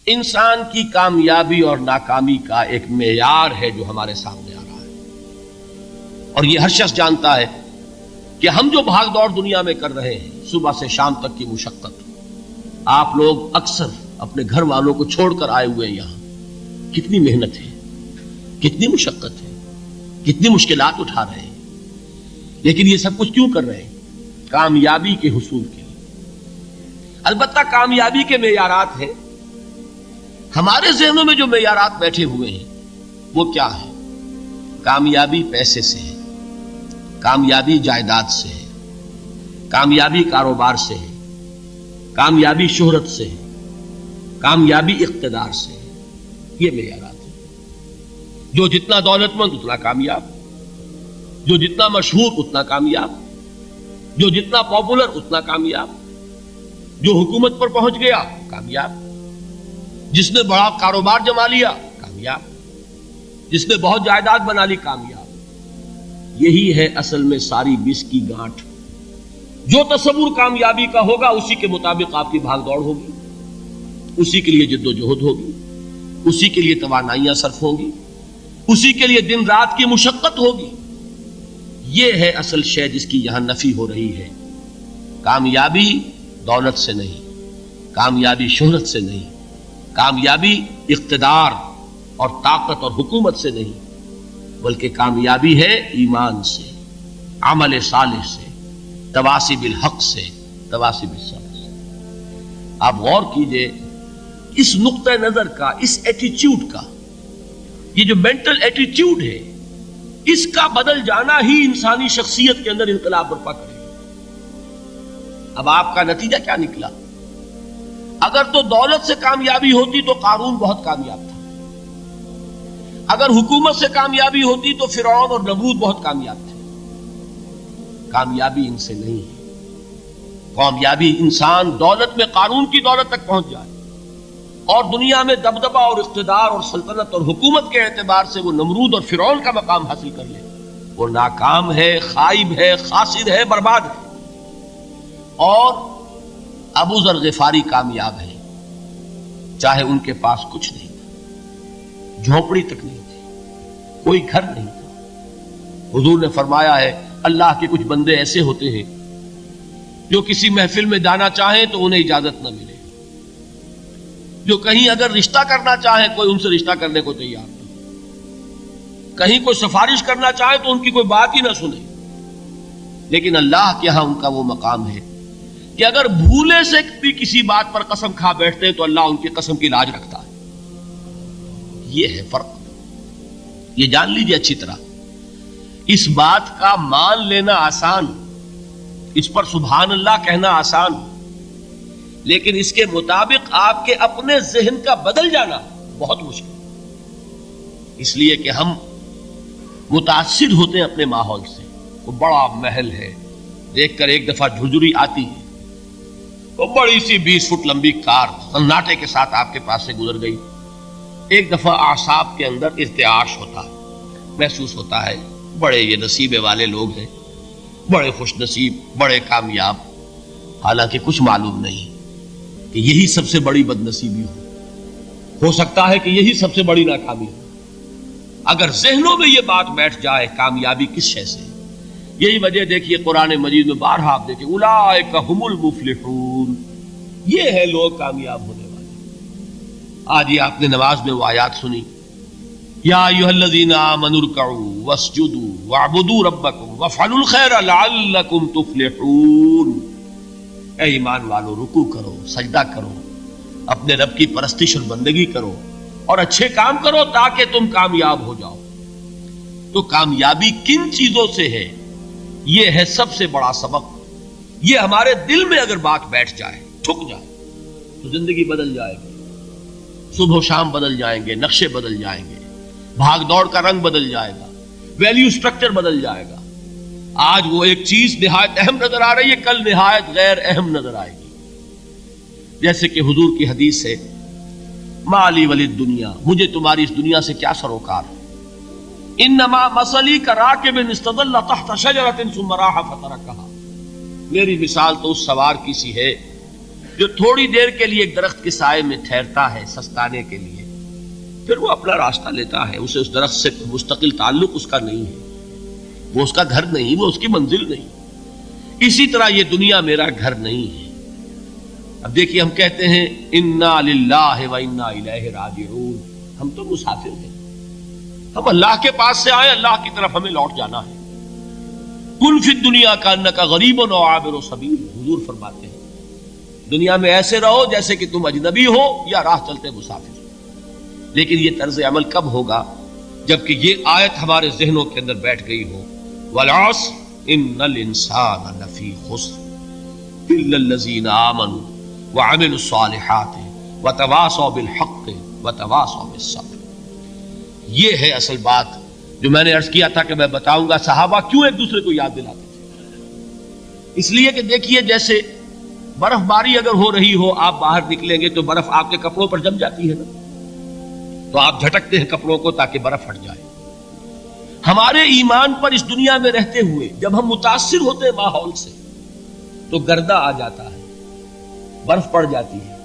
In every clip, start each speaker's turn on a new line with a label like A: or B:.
A: انسان کی کامیابی اور ناکامی کا ایک معیار ہے جو ہمارے سامنے آ رہا ہے، اور یہ ہر شخص جانتا ہے کہ ہم جو بھاگ دوڑ دنیا میں کر رہے ہیں، صبح سے شام تک کی مشقت، آپ لوگ اکثر اپنے گھر والوں کو چھوڑ کر آئے ہوئے ہیں یہاں، کتنی محنت ہے، کتنی مشقت ہے، کتنی مشکلات اٹھا رہے ہیں، لیکن یہ سب کچھ کیوں کر رہے ہیں؟ کامیابی کے حصول کے لیے۔ البتہ کامیابی کے معیارات ہیں، ہمارے ذہنوں میں جو معیارات بیٹھے ہوئے ہیں وہ کیا ہے؟ کامیابی پیسے سے ہے، کامیابی جائیداد سے ہے، کامیابی کاروبار سے ہے، کامیابی شہرت سے ہے، کامیابی اقتدار سے ہے۔ یہ معیارات ہیں۔ جو جتنا دولت مند اتنا کامیاب، جو جتنا مشہور اتنا کامیاب، جو جتنا پاپولر اتنا کامیاب، جو حکومت پر پہنچ گیا کامیاب، جس نے بڑا کاروبار جما لیا کامیاب، جس نے بہت جائیداد بنا لی کامیاب۔ یہی ہے اصل میں ساری بس کی گانٹھ۔ جو تصور کامیابی کا ہوگا اسی کے مطابق آپ کی بھاگ دوڑ ہوگی، اسی کے لیے جد و جہد ہوگی، اسی کے لیے توانائیاں صرف ہوں گی، اسی کے لیے دن رات کی مشقت ہوگی۔ یہ ہے اصل شے جس کی یہاں نفی ہو رہی ہے۔ کامیابی دولت سے نہیں، کامیابی شہرت سے نہیں، کامیابی اقتدار اور طاقت اور حکومت سے نہیں، بلکہ کامیابی ہے ایمان سے، عمل صالح سے، تواصی بالحق سے، تواصی بالصبر سے۔ آپ غور کیجئے اس نقطہ نظر کا، اس ایٹیچیوڈ کا، یہ جو مینٹل ایٹیچیوڈ ہے، اس کا بدل جانا ہی انسانی شخصیت کے اندر انقلاب برپا کرے۔ اب آپ کا نتیجہ کیا نکلا؟ اگر تو دولت سے کامیابی ہوتی تو قارون بہت کامیاب تھا، اگر حکومت سے کامیابی ہوتی تو فرعون اور نمرود بہت کامیاب تھے۔ کامیابی ان سے نہیں ہے۔ کامیابی انسان دولت میں قارون کی دولت تک پہنچ جائے اور دنیا میں دبدبہ اور اقتدار اور سلطنت اور حکومت کے اعتبار سے وہ نمرود اور فرعون کا مقام حاصل کر لے، وہ ناکام ہے، خائب ہے، خاسر ہے، برباد ہے۔ اور ابو ذر غفاری کامیاب ہے، چاہے ان کے پاس کچھ نہیں تھا، جھونپڑی تک نہیں تھی، کوئی گھر نہیں تھا۔ حضور نے فرمایا ہے اللہ کے کچھ بندے ایسے ہوتے ہیں جو کسی محفل میں جانا چاہیں تو انہیں اجازت نہ ملے، جو کہیں اگر رشتہ کرنا چاہیں کوئی ان سے رشتہ کرنے کو تیار نہ، کہیں کوئی سفارش کرنا چاہے تو ان کی کوئی بات ہی نہ سنے۔ لیکن اللہ کے ہاں ان کا وہ مقام ہے کہ اگر بھولے سے بھی کسی بات پر قسم کھا بیٹھتے ہیں تو اللہ ان کی قسم کی لاج رکھتا ہے۔ یہ ہے فرق، یہ جان لیجیے اچھی طرح۔ اس بات کا مان لینا آسان، اس پر سبحان اللہ کہنا آسان، لیکن اس کے مطابق آپ کے اپنے ذہن کا بدل جانا بہت مشکل، اس لیے کہ ہم متاثر ہوتے ہیں اپنے ماحول سے۔ وہ بڑا محل ہے، دیکھ کر ایک دفعہ جھرجھری آتی ہے، وہ بڑی سی 20 فٹ لمبی کار سناٹے کے ساتھ آپ کے پاس سے گزر گئی، ایک دفعہ اعصاب کے اندر ارتعاش ہوتا ہے، محسوس ہوتا ہے بڑے یہ نصیبے والے لوگ ہیں، بڑے خوش نصیب، بڑے کامیاب، حالانکہ کچھ معلوم نہیں کہ یہی سب سے بڑی بد نصیبی ہو سکتا ہے کہ یہی سب سے بڑی ناکامی ہو۔ اگر ذہنوں میں یہ بات بیٹھ جائے کامیابی کس شے سے، یہی وجہ دیکھیے قرآن مجید میں بارہا آپ دیکھیں اولئک هم المفلحون، یہ ہے لوگ کامیاب ہونے والے۔ آج یہ آپ نے نماز میں وہ آیات سنی، یا ایھا الذین آمنوا ارکعوا واسجدوا واعبدوا ربکم وافعلوا الخیر لعلکم تفلحون۔ اے ایمان والو، رکوع کرو، سجدہ کرو، اپنے رب کی پرستش اور بندگی کرو اور اچھے کام کرو تاکہ تم کامیاب ہو جاؤ۔ تو کامیابی کن چیزوں سے ہے؟ یہ ہے سب سے بڑا سبق۔ یہ ہمارے دل میں اگر بات بیٹھ جائے، ٹھک جائے، تو زندگی بدل جائے گی، صبح و شام بدل جائیں گے، نقشے بدل جائیں گے، بھاگ دوڑ کا رنگ بدل جائے گا، ویلیو سٹرکچر بدل جائے گا۔ آج وہ ایک چیز نہایت اہم نظر آ رہی ہے، کل نہایت غیر اہم نظر آئے گی۔ جیسے کہ حضور کی حدیث ہے مالی ولی الدنیا، مجھے تمہاری اس دنیا سے کیا سروکار ہے، انما مثلی کراکب استظل تحت شجرۃ ثم راح فترکھا، میری مثال تو اس سوار کی سی ہے جو تھوڑی دیر کے لیے ایک درخت کے سائے میں ٹھہرتا ہے سستانے کے لیے، پھر وہ اپنا راستہ لیتا ہے، اسے اس درخت سے مستقل تعلق اس کا نہیں ہے، وہ اس کا گھر نہیں، وہ اس کی منزل نہیں۔ اسی طرح یہ دنیا میرا گھر نہیں ہے۔ اب دیکھیے ہم کہتے ہیں انا للہ و انا الیہ راجعون، ہم تو مسافر ہیں، ہم اللہ کے پاس سے آئے، اللہ کی طرف ہمیں لوٹ جانا ہے۔ کن فی الدنیا کانک غریب و عابر سبیل، حضور فرماتے ہیں دنیا میں ایسے رہو جیسے کہ تم اجنبی ہو یا راہ چلتے مسافر۔ لیکن یہ طرز عمل کب ہوگا؟ جبکہ یہ آیت ہمارے ذہنوں کے اندر بیٹھ گئی ہو، والعصر ان الانسان لفی خسر الا الذین آمنوا وعملوا الصالحات وتواصوا بالحق وتواصوا بالصبر۔ یہ ہے اصل بات جو میں نے عرض کیا تھا کہ میں بتاؤں گا صحابہ کیوں ایک دوسرے کو یاد دلاتے تھے۔ اس لیے کہ دیکھیے جیسے برف باری اگر ہو رہی ہو، آپ باہر نکلیں گے تو برف آپ کے کپڑوں پر جم جاتی ہے نا، تو آپ جھٹکتے ہیں کپڑوں کو تاکہ برف ہٹ جائے۔ ہمارے ایمان پر اس دنیا میں رہتے ہوئے جب ہم متاثر ہوتے ہیں ماحول سے تو گردہ آ جاتا ہے، برف پڑ جاتی ہے،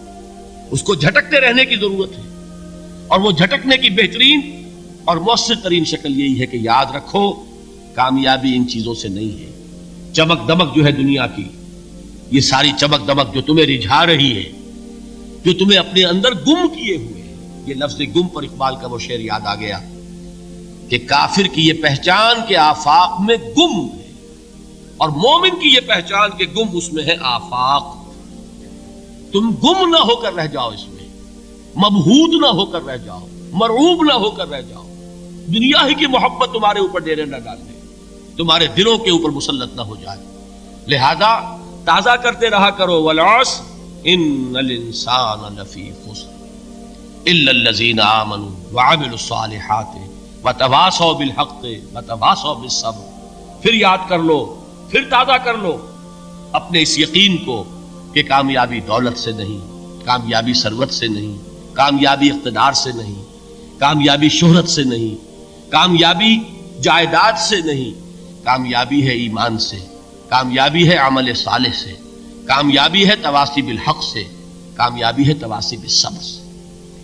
A: اس کو جھٹکتے رہنے کی ضرورت ہے۔ اور وہ جھٹکنے کی بہترین اور مؤثر ترین شکل یہی ہے کہ یاد رکھو کامیابی ان چیزوں سے نہیں ہے۔ چمک دمک جو ہے دنیا کی، یہ ساری چمک دمک جو تمہیں رجھا رہی ہے، جو تمہیں اپنے اندر گم کیے ہوئے ہے، یہ لفظ گم پر اقبال کا وہ شعر یاد آ گیا کہ کافر کی یہ پہچان کے آفاق میں گم ہے، اور مومن کی یہ پہچان کے گم اس میں ہے آفاق۔ تم گم نہ ہو کر رہ جاؤ، اس میں مبہوت نہ ہو کر رہ جاؤ، مرعوب نہ ہو کر رہ جاؤ، دنیا ہی کی محبت تمہارے اوپر ڈیرے نہ ڈال دے، تمہارے دلوں کے اوپر مسلط نہ ہو جائے۔ لہذا تازہ کرتے رہا کرو، والعصر ان الانسان لفی خسر الا الذین آمنوا وعملوا الصالحات وتواصوا بالحق وتواصوا بالصبر۔ پھر یاد کر لو، پھر تازہ کر لو اپنے اس یقین کو کہ کامیابی دولت سے نہیں، کامیابی ثروت سے نہیں، کامیابی اقتدار سے نہیں، کامیابی شہرت سے نہیں، کامیابی جائیداد سے نہیں، کامیابی ہے ایمان سے، کامیابی ہے عمل صالح سے، کامیابی ہے تواصی بالحق سے، کامیابی ہے تواصی بالصبر سے۔